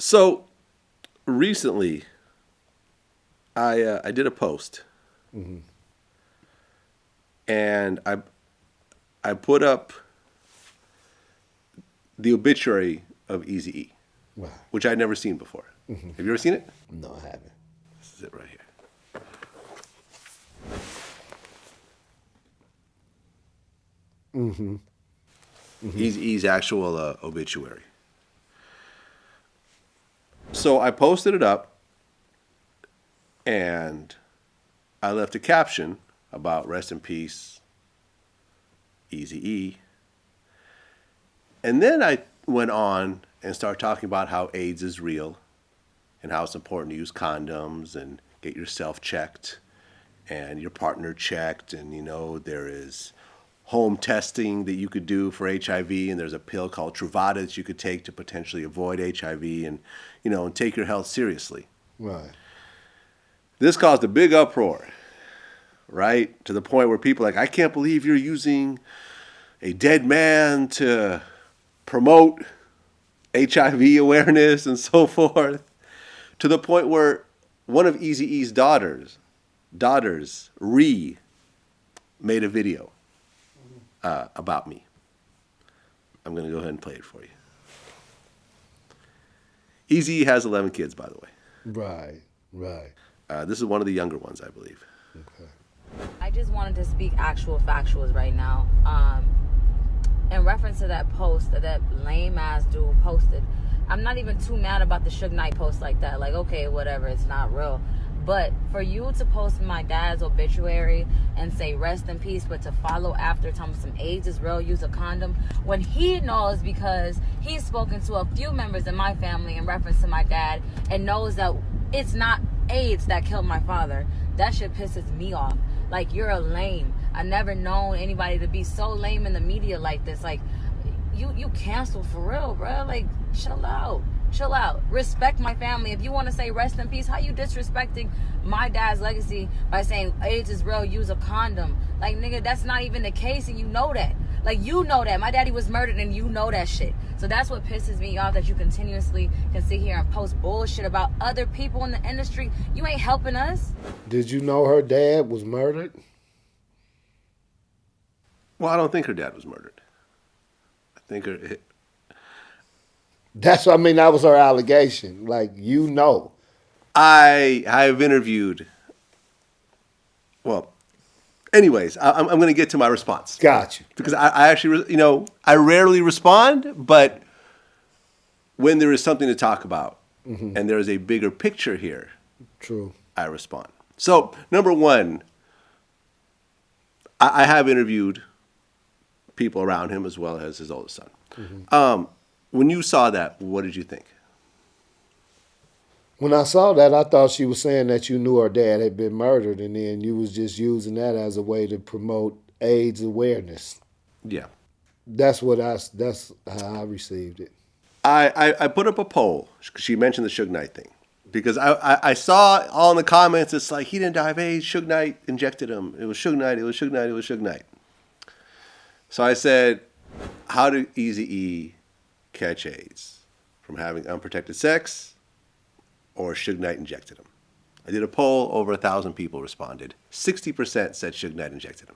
So recently, I did a post, and I put up the obituary of Eazy E, Wow. which I'd never seen before. Have you ever seen it? No, I haven't. This is it right here. Eazy E's actual obituary. So I posted it up, and I left a caption about rest in peace, Eazy E. And then I went on and started talking about how AIDS is real and how it's important to use condoms and get yourself checked and your partner checked. And, there is home testing that you could do for HIV, and there's a pill called Truvada that you could take to potentially avoid HIV and, and take your health seriously. Right. This caused a big uproar, right? To the point where people are like, I can't believe you're using a dead man to promote HIV awareness and so forth. To the point where one of Eazy E's daughters, made a video about me. I'm going to go ahead and play it for you. Eazy E has 11 kids, by the way. Right. This is one of the younger ones, I believe. Okay. I just wanted to speak actual factuals right now. In reference to that post that lame ass dude posted, I'm not even too mad about the Suge Knight post like that. Like, okay, whatever, it's not real. But for you to post my dad's obituary and say rest in peace, but to follow after telling some AIDS is real, use a condom, when he knows, because he's spoken to a few members in my family in reference to my dad and knows that it's not AIDS that killed my father. That shit pisses me off. Like, you're a lame. I never known anybody to be so lame in the media like this. Like, you canceled for real, bro. Like, chill out. Respect my family. If you want to say rest in peace, how you disrespecting my dad's legacy by saying AIDS is real, use a condom? Like, nigga, that's not even the case, and you know that. Like, you know that. My daddy was murdered, and you know that shit. So that's what pisses me off, that you continuously can sit here and post bullshit about other people in the industry. You ain't helping us. Did you know her dad was murdered? Well, I don't think her dad was murdered. I think That was her allegation. Like, I've interviewed. Well, anyways, I'm going to get to my response. Got you. Because I actually, I rarely respond, but when there is something to talk about and there is a bigger picture here, True. I respond. So, number one, I have interviewed people around him as well as his oldest son. When you saw that, what did you think? When I saw that, I thought she was saying that you knew her dad had been murdered, and then you was just using that as a way to promote AIDS awareness. Yeah. That's how I received it. I put up a poll. She mentioned the Suge Knight thing. Because I saw all in the comments, it's like, he didn't die of AIDS, Suge Knight injected him. It was Suge Knight. So I said, how did Eazy E catch AIDS? From having unprotected sex, or Suge Knight injected him? I did a poll, over 1,000 people responded. 60% said Suge Knight injected him.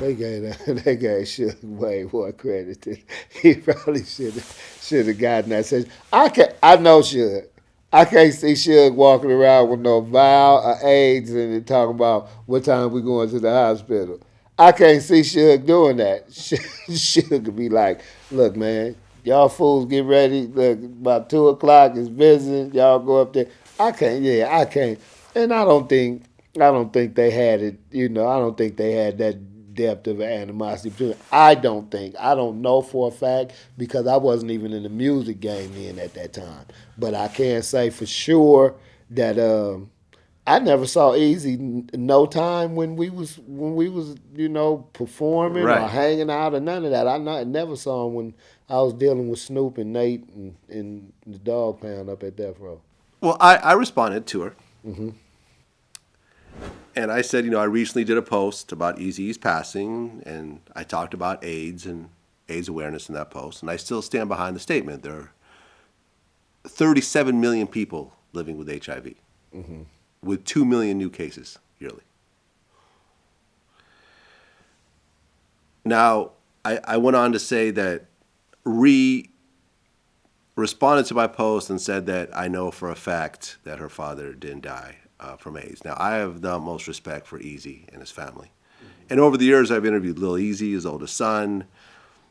They gave Suge way more credit. He probably should have gotten that. I know Suge. I can't see Suge walking around with no vial or AIDS and talking about what time we going to the hospital. I can't see Suge doing that. Suge could be like, look, man, y'all fools get ready. Look, about 2 o'clock is visiting. Y'all go up there. I can't. And I don't think they had it, I don't think they had that depth of animosity between them. I don't know for a fact, because I wasn't even in the music game then at that time. But I can say for sure that I never saw Eazy no time when we was performing or hanging out or none of that. I never saw him when I was dealing with Snoop and Nate and the Dog Pound up at Death Row. Well, I responded to her. And I said, I recently did a post about Eazy's passing, and I talked about AIDS and AIDS awareness in that post. And I still stand behind the statement. There 37 million people living with HIV, with 2 million new cases yearly. Now, I went on to say that responded to my post and said that I know for a fact that her father didn't die from AIDS. Now, I have the most respect for Eazy and his family. And over the years, I've interviewed Lil Eazy, his oldest son,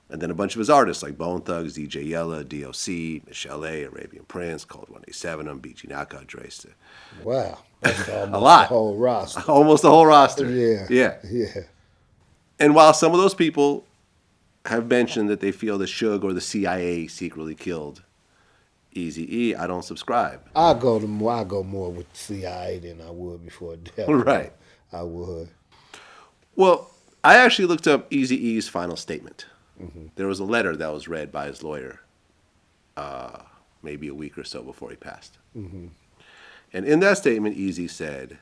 and then a bunch of his artists like Bone Thugs, DJ Yella, DOC, Michelle A, Arabian Prince, Cold 187, BG Knockout, Dre. Wow. That's almost A lot. the whole roster. Almost the whole roster. Yeah. Yeah. Yeah. And while some of those people have mentioned that they feel that Suge or the CIA secretly killed Eazy E, I don't subscribe. I go more with the CIA than I would before death. Right. I would. Well, I actually looked up Eazy E's final statement. There was a letter that was read by his lawyer maybe a week or so before he passed. And in that statement, Eazy said,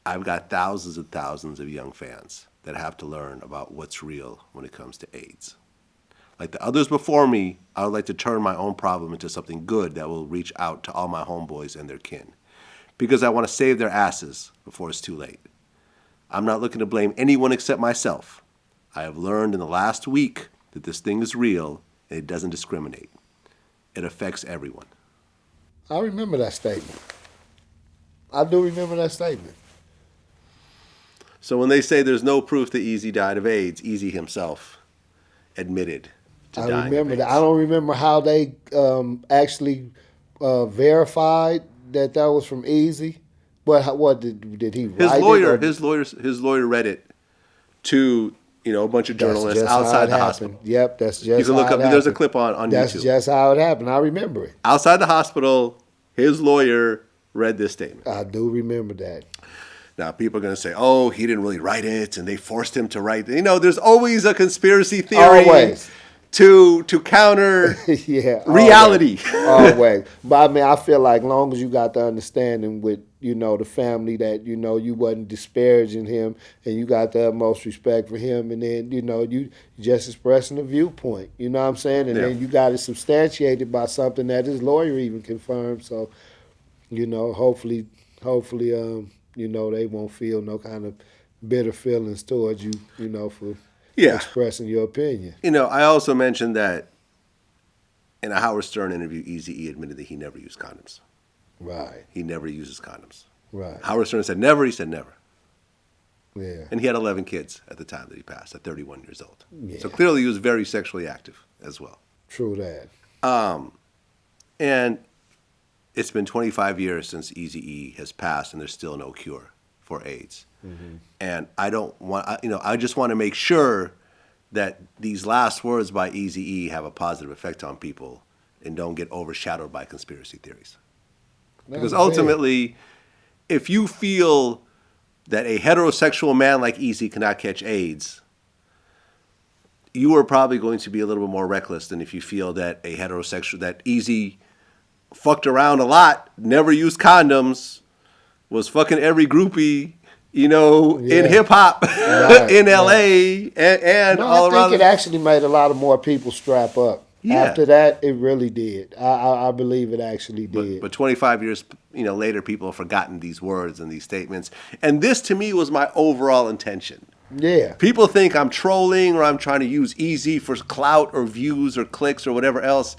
I've got thousands and thousands of young fans that have to learn about what's real when it comes to AIDS. Like the others before me, I would like to turn my own problem into something good that will reach out to all my homeboys and their kin. Because I want to save their asses before it's too late. I'm not looking to blame anyone except myself. I have learned in the last week that this thing is real and it doesn't discriminate. It affects everyone. I remember that statement. I do remember that statement. So when they say there's no proof that Eazy died of AIDS, Eazy himself admitted to dying I remember of that. AIDS. I don't remember how they actually verified that was from Eazy. But what did he write? His lawyer read it to a bunch of journalists outside the hospital. Yep, that's just you can look how up. it There's a happened. clip on That's YouTube. just how it happened. I remember it. Outside the hospital, his lawyer read this statement. I do remember that. Now, people are going to say, oh, he didn't really write it, and they forced him to write it. There's always a conspiracy theory Always. to counter Yeah, reality. Always. But I mean, I feel like long as you got the understanding with, the family that, you wasn't disparaging him and you got the utmost respect for him, and then, you just expressing a viewpoint, you know what I'm saying? And then you got it substantiated by something that his lawyer even confirmed. So, hopefully, they won't feel no kind of bitter feelings towards you, for expressing your opinion. I also mentioned that in a Howard Stern interview, Eazy E admitted that he never used condoms. Right. He never uses condoms. Right. Howard Stern said never. He said never. Yeah. And he had 11 kids at the time that he passed, at 31 years old. Yeah. So clearly he was very sexually active as well. True that. And it's been 25 years since Eazy E has passed, and there's still no cure for AIDS. And I just want to make sure that these last words by Eazy E have a positive effect on people and don't get overshadowed by conspiracy theories. Because ultimately, if you feel that a heterosexual man like Eazy cannot catch AIDS, you are probably going to be a little bit more reckless than if you feel that that Eazy fucked around a lot, never used condoms, was fucking every groupie, in hip hop, in LA, and all around. I think it actually made a lot of more people strap up. Yeah. After that, it really did. I believe it actually did. But 25 years, later, people have forgotten these words and these statements. And this, to me, was my overall intention. Yeah. People think I'm trolling or I'm trying to use Eazy for clout or views or clicks or whatever else.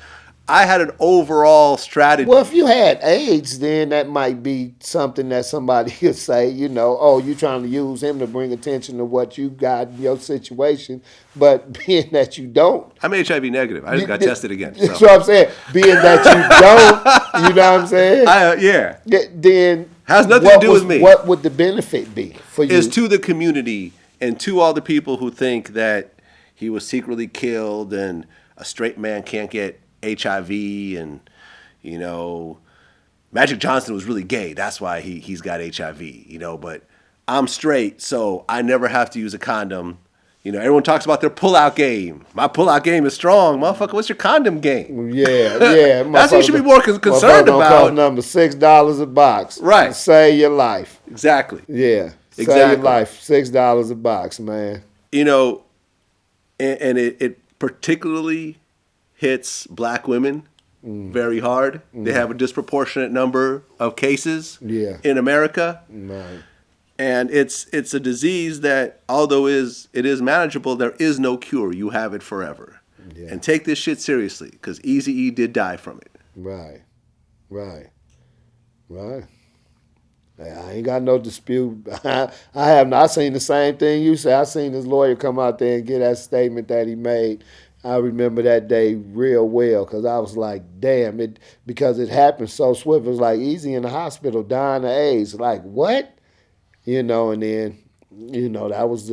I had an overall strategy. Well, if you had AIDS, then that might be something that somebody could say, oh, you're trying to use him to bring attention to what you got in your situation. But being that you don't. I'm HIV negative. I just got tested again. So. That's what I'm saying. Being that you don't, you know what I'm saying? Yeah. Then. Has nothing to do with me. What would the benefit be for you? Is to the community and to all the people who think that he was secretly killed and a straight man can't get HIV and, Magic Johnson was really gay. That's why he's got HIV, but I'm straight, so I never have to use a condom. Everyone talks about their pullout game. My pullout game is strong. Motherfucker, what's your condom game? Yeah. That's what you should be more concerned about. Cost number $6 a box. Right. Save your life. Exactly. Yeah. Exactly. Save your life. $6 a box, man. And it particularly hits black women very hard. They have a disproportionate number of cases Yeah. in America. Right. And it's a disease that, although it is manageable, there is no cure. You have it forever. Yeah. And take this shit seriously, because Eazy E did die from it. Right. I ain't got no dispute. I have not. I seen the same thing you said. I seen his lawyer come out there and get that statement that he made. I remember that day real well because I was like, damn, because it happened so swift. It was like Eazy in the hospital dying of AIDS. Like, what? And then, that was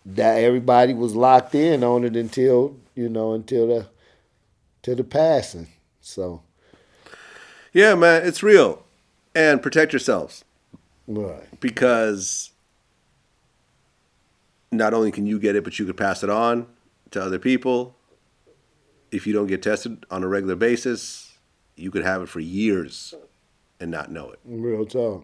that everybody was locked in on it until the passing. So. Yeah, man, it's real. And protect yourselves. Right. Because not only can you get it, but you could pass it on to other people. If you don't get tested on a regular basis, you could have it for years and not know it. Real talk.